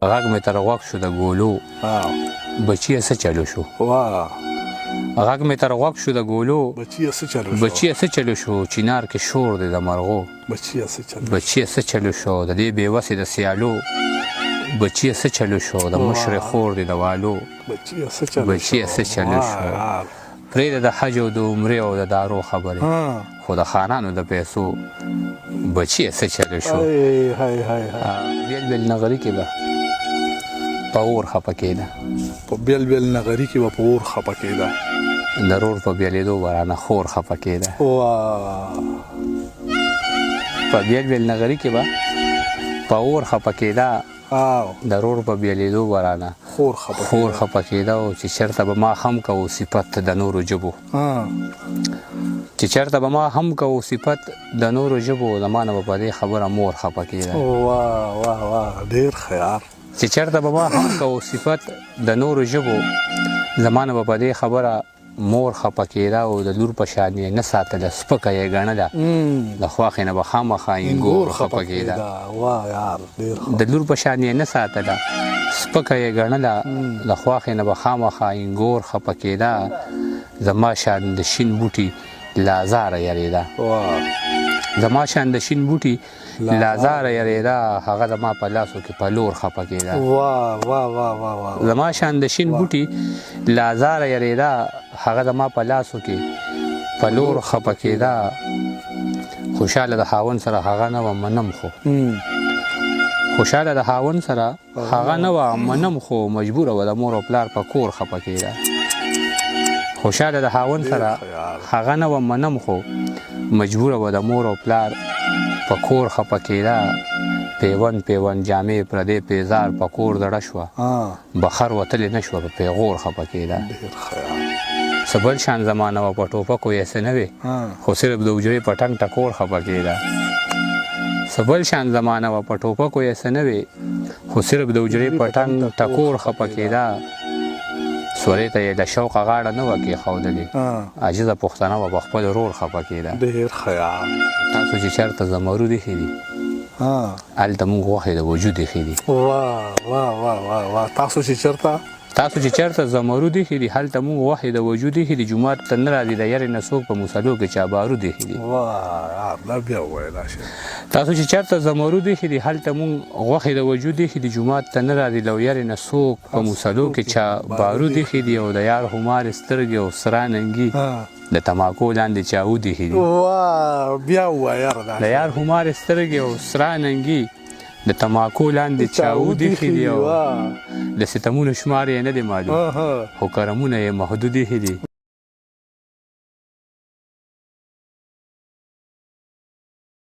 غږ مې تر غوږ شو د ګولو بچیه څه چلو شو غږ مې تر غوږ شو د ګولو بچیه څه چلو شو چینار کې شور دی د مرغو بچیه څه چلو شو د دې بېوسې د سیالو بچیه څه چلو شو د مشرې خور دی د والو بچیه څه چلو شو پرېږده د حج او د عمرې او د دارو خبرې خو د خانانو د پیسو بچیه څه چلو شو بیل بیل نغري کې به په اور خفه کېده په بیل بیل نغري کې به په اور خفه کېده د رور په بیلېدو ورانه خور خفه کېده په بیل بیل نغري کې به په اور خفه کېده د رور په بیلېدو ورانه خور خفه کېده او چې چېرته به ما هم کوو صفت د نورو ژبو چې چېرته به ما هم کوو صفت د نورو ژبو زما نه به په دې خبره مور خفه کېده ډېر خیار چې چېرته به ما هم کوو صفت د نورو ژبو زما نه به په دې خبره مور خفه کېده او د لور په شان یې نه ساتله سپکه یې ګڼله د خواښې نه به خامخا انګور خفه کېده د لور په شان یې نه ساتله سپکه یې ګڼله د خواښې نه به خامخا انګور خفه کېده زما شان د شین بوټي لازاره یریده زما شان د شین بوټي لازاره یریده هغه زما په لاسو کې په لور خفه کېده زما شان د شین بوټي لازاره یریده هغه زما په لاسو کې په لور خفه کېده خوشحاله د خاوند سره هغه نه وه منم خو خوشحاله د خاوند سره هغه نه وه منم خو مجبوره وه د مور او پلار په کور خفه کېده خوشحاله د خاوند سره هغه نه وه منم خو مجبوره وه د مور او پلار په کور خفه کېده پیوند پیوند جامې پردې پیزار په کور دړه شوه بخر وتلې نه شوه په پیغور خفه کېده څه بل شان زمانه وه په ټوپکو یې څه نه وې خو صرف د حجرې په ټنګ ټکور خفه کېده څه بل شان زمانه وه په ټوپکو یې څه نه وې خو صرف د حجرې په ټنګ ټکور خفه کېده سورې ته یې د شوقه غاړه نه وه کېښودلې عاجزه پښتنه وه په خپل ورور خفه کېده ډېر خیال تاسو چې چېرته زمرود ایښي دي هلته موږ غوښې د وجود ایښي دي تاسو چې چېرته زمرود ایښي دي هلته موږ غوښې د وجود ایښي دي جومات ته نه راځي د یارې نه څوک په مسلو کې چا بارود ایښي دي تاسو چې چېرته زمرود ایښي دي هلته موږ غوښې د وجود ایښي دي جومات ته نه راځي له یارې نه څوک په مسلو کې چا بارود ایښي دي او د یار همارې سترګې او سره ننګي د تماکو لاندې چاود ایښي دي د یار همارې سترګې او سره ننګي د تماکو لاندې چاود ایښي دي او د ستمونو شمار یې نه دی معلوم خو کرمونه یې محدود ایښي دي